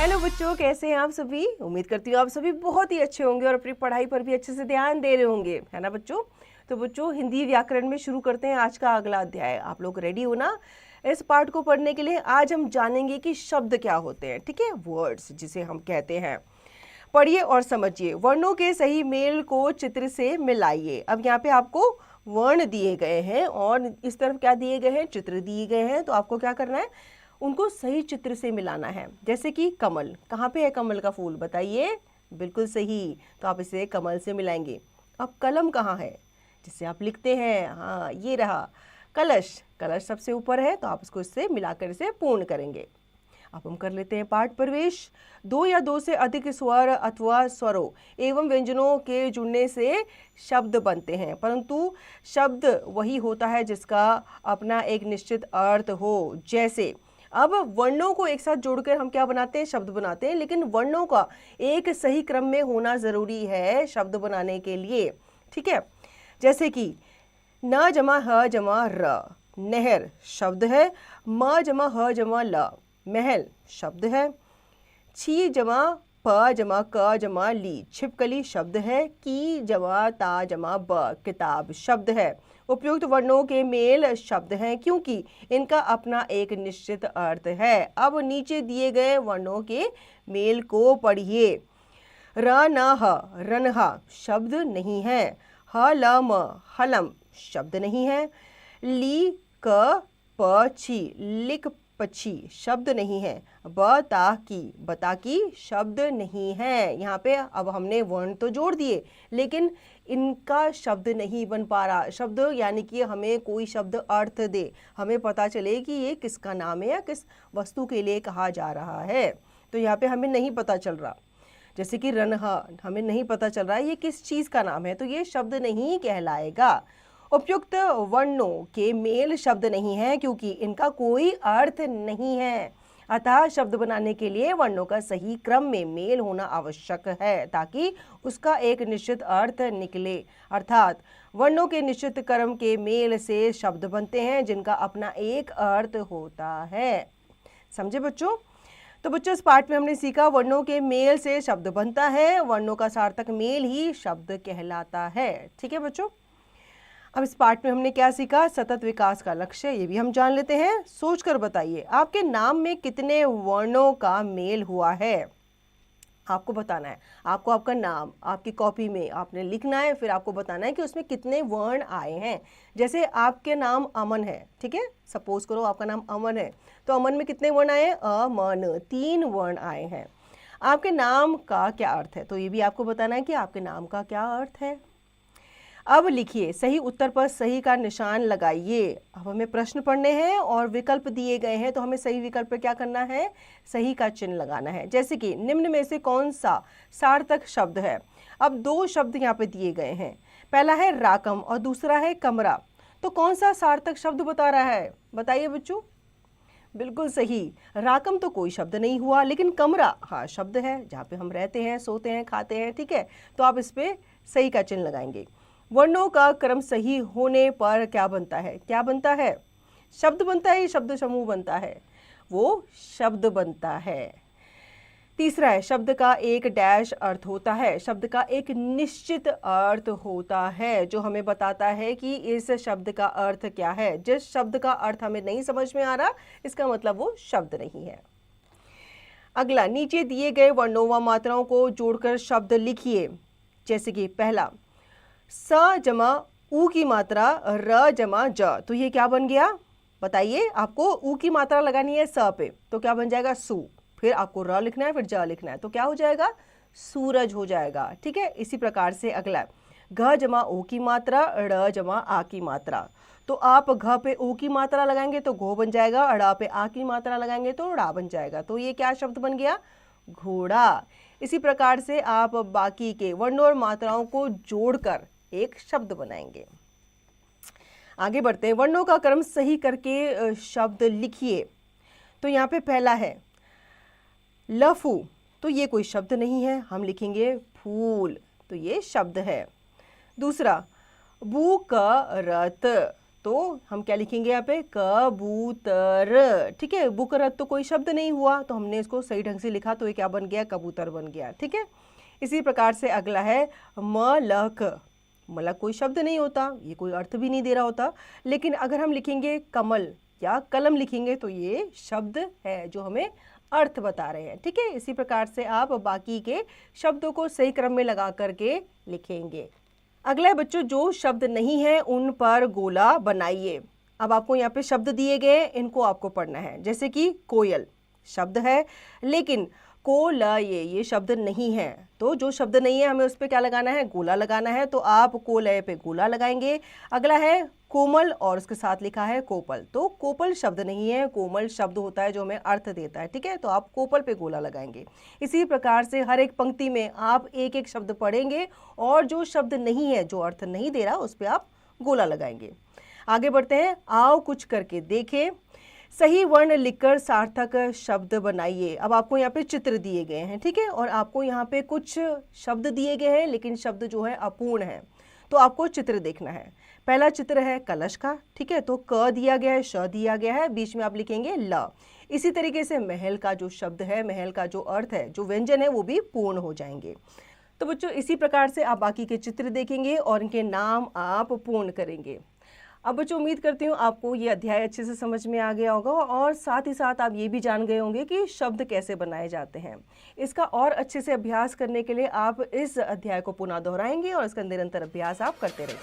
Hello बच्चों, कैसे हैं आप सभी। उम्मीद करती हूँ आप सभी बहुत ही अच्छे होंगे और अपनी पढ़ाई पर भी अच्छे से ध्यान दे रहे होंगे, है ना बच्चों। तो बच्चों, हिंदी व्याकरण में शुरू करते हैं आज का अगला अध्याय। आप लोग रेडी हो ना इस पार्ट को पढ़ने के लिए। आज हम जानेंगे कि शब्द क्या होते हैं, ठीक है, वर्ड्स जिसे हम कहते हैं। पढ़िए और समझिए। वर्णों के सही मेल को चित्र से मिलाइए। अब यहाँ पे आपको वर्ण दिए गए हैं और इस तरफ क्या दिए गए हैं, चित्र दिए गए हैं। तो आपको क्या करना है, उनको सही चित्र से मिलाना है। जैसे कि कमल, कहाँ पे है कमल का फूल, बताइए। बिल्कुल सही, तो आप इसे कमल से मिलाएंगे। अब कलम कहाँ है, जिससे आप लिखते हैं, हाँ ये रहा। कलश, कलश सबसे ऊपर है, तो आप इसको इससे मिलाकर इसे पूर्ण करेंगे। अब हम कर लेते हैं पाठ प्रवेश। दो या दो से अधिक स्वर अथवा स्वरों एवं व्यंजनों के जुड़ने से शब्द बनते हैं, परंतु शब्द वही होता है जिसका अपना एक निश्चित अर्थ हो। जैसे अब वर्णों को एक साथ जोड़कर हम क्या बनाते हैं, शब्द बनाते हैं, लेकिन वर्णों का एक सही क्रम में होना जरूरी है शब्द बनाने के लिए, ठीक है। जैसे कि न जमा ह जमा र, नहर शब्द है। म जमा ह जमा ल, महल शब्द है। छी जमा प जमा क जमा ली, छिपकली शब्द है। की जमा ता जमा ब, किताब शब्द है। उपयुक्त वर्णों के मेल शब्द हैं क्योंकि इनका अपना एक निश्चित अर्थ है। अब नीचे दिए गए वर्णों के मेल को पढ़िए। र न ह, रनहा शब्द नहीं है। ह ल म, हलम शब्द नहीं है। ली क प छी, लिक पक्षी शब्द नहीं है। बता की, बता की शब्द नहीं है। यहाँ पे अब हमने वर्ण तो जोड़ दिए, लेकिन इनका शब्द नहीं बन पा रहा। शब्द यानी कि हमें कोई शब्द अर्थ दे, हमें पता चले कि ये किसका नाम है या किस वस्तु के लिए कहा जा रहा है। तो यहाँ पे हमें नहीं पता चल रहा। जैसे कि रनहा, हमें नहीं पता चल रहा है ये किस चीज़ का नाम है, तो ये शब्द नहीं कहलाएगा। उपयुक्त वर्णों के मेल शब्द नहीं है क्योंकि इनका कोई अर्थ नहीं है। अतः शब्द बनाने के लिए वर्णों का सही क्रम में मेल होना आवश्यक है ताकि उसका एक निश्चित अर्थ निकले। अर्थात वर्णों के निश्चित क्रम के मेल से शब्द बनते हैं जिनका अपना एक अर्थ होता है। समझे बच्चों। तो बच्चों, इस पाठ में हमने सीखा वर्णों के मेल से शब्द बनता है, वर्णों का सार्थक मेल ही शब्द कहलाता है, ठीक है बच्चों। अब इस पाठ में हमने क्या सीखा, सतत विकास का लक्ष्य, ये भी हम जान लेते हैं। सोचकर बताइए आपके नाम में कितने वर्णों का मेल हुआ है। आपको बताना है, आपको आपका नाम आपकी कॉपी में आपने लिखना है, फिर आपको बताना है कि उसमें कितने वर्ण आए हैं। जैसे आपके नाम अमन है, ठीक है, सपोज करो आपका नाम अमन है, तो अमन में कितने वर्ण आए, अमन, 3 वर्ण आए हैं। आपके नाम का क्या अर्थ है, तो ये भी आपको बताना है कि आपके नाम का क्या अर्थ है। अब लिखिए, सही उत्तर पर सही का निशान लगाइए। अब हमें प्रश्न पढ़ने हैं और विकल्प दिए गए हैं, तो हमें सही विकल्प पर क्या करना है, सही का चिन्ह लगाना है। जैसे कि निम्न में से कौन सा सार्थक शब्द है। अब 2 शब्द यहाँ पे दिए गए हैं, पहला है राकम और दूसरा है कमरा। तो कौन सा सार्थक शब्द बता रहा है, बताइए बच्चों। बिल्कुल सही, राकम तो कोई शब्द नहीं हुआ, लेकिन कमरा हाँ शब्द है, जहाँ पे हम रहते हैं, सोते हैं, खाते हैं, ठीक है। तो आप इस पे सही का चिन्ह लगाएंगे। वर्णों का क्रम सही होने पर क्या बनता है, क्या बनता है, शब्द बनता है, शब्द समूह बनता है, वो शब्द बनता है। तीसरा है, शब्द का एक डैश अर्थ होता है, शब्द का एक निश्चित अर्थ होता है जो हमें बताता है कि इस शब्द का अर्थ क्या है। जिस शब्द का अर्थ हमें नहीं समझ में आ रहा, इसका मतलब वो शब्द नहीं है। अगला, नीचे दिए गए वर्णों व मात्राओं को जोड़कर शब्द लिखिए। जैसे कि पहला, स जमा ऊ की मात्रा र जमा ज, तो ये क्या बन गया, बताइए। आपको ऊ की मात्रा लगानी है स पे, तो क्या बन जाएगा, सू। फिर आपको र लिखना है, फिर ज लिखना है, तो क्या हो जाएगा, सूरज हो जाएगा, ठीक है। इसी प्रकार से अगला, घ जमा ओ की मात्रा ड़ जमा आ की मात्रा, तो आप घ पे ओ की मात्रा लगाएंगे तो घो बन जाएगा, अड़ा पे आ की मात्रा लगाएंगे तो ड़ा बन जाएगा। तो ये क्या शब्द बन गया, घोड़ा। इसी प्रकार से आप बाकी के वर्णों और मात्राओं को जोड़कर एक शब्द बनाएंगे। आगे बढ़ते हैं, वर्णों का क्रम सही करके शब्द लिखिए। तो यहाँ पे पहला है लफू, तो ये कोई शब्द नहीं है, हम लिखेंगे फूल, तो ये शब्द है। दूसरा, बूकरत, तो हम क्या लिखेंगे यहाँ पे, कबूतर। ठीक है, बुकरत तो कोई शब्द नहीं हुआ, तो हमने इसको सही ढंग से लिखा, तो ये क्या बन गया, कबूतर बन गया। ठीक है, इसी प्रकार से अगला है मलक। मलक कोई शब्द नहीं होता, ये कोई अर्थ भी नहीं दे रहा होता, लेकिन अगर हम लिखेंगे कमल या कलम लिखेंगे तो ये शब्द है जो हमें अर्थ बता रहे हैं। ठीक है, इसी प्रकार से आप बाकी के शब्दों को सही क्रम में लगा करके लिखेंगे। अगला है बच्चों, जो शब्द नहीं है उन पर गोला बनाइए। अब आपको यहाँ पे शब्द दिए गए, इनको आपको पढ़ना है। जैसे कि कोयल शब्द है, लेकिन ये शब्द नहीं है, तो जो शब्द नहीं है हमें उस पर क्या लगाना है, गोला लगाना है, तो आप कोलय पे गोला लगाएंगे। अगला है कोमल और उसके साथ लिखा है कोपल, तो कोपल शब्द नहीं है, कोमल शब्द होता है जो हमें अर्थ देता है। ठीक है, तो आप कोपल पे गोला लगाएंगे। इसी प्रकार से हर एक पंक्ति में आप एक एक शब्द पढ़ेंगे और जो शब्द नहीं है, जो अर्थ नहीं दे रहा, उस पर आप गोला लगाएंगे। आगे बढ़ते हैं, आओ कुछ करके देखें। सही वर्ण लिखकर सार्थक शब्द बनाइए। अब आपको यहाँ पे चित्र दिए गए हैं, ठीक है, और आपको यहाँ पे कुछ शब्द दिए गए हैं, लेकिन शब्द जो है अपूर्ण है, तो आपको चित्र देखना है। पहला चित्र है कलश का। ठीक है, तो क दिया गया है, श दिया गया है, बीच में आप लिखेंगे ल। इसी तरीके से महल का जो शब्द है, महल का जो अर्थ है, जो व्यंजन है, वो भी पूर्ण हो जाएंगे। तो बच्चों इसी प्रकार से आप बाकी के चित्र देखेंगे और इनके नाम आप पूर्ण करेंगे। अब बच्चों उम्मीद करती हूँ आपको ये अध्याय अच्छे से समझ में आ गया होगा और साथ ही साथ आप ये भी जान गए होंगे कि शब्द कैसे बनाए जाते हैं। इसका और अच्छे से अभ्यास करने के लिए आप इस अध्याय को पुनः दोहराएंगे और इसका निरंतर अभ्यास आप करते रहेंगे।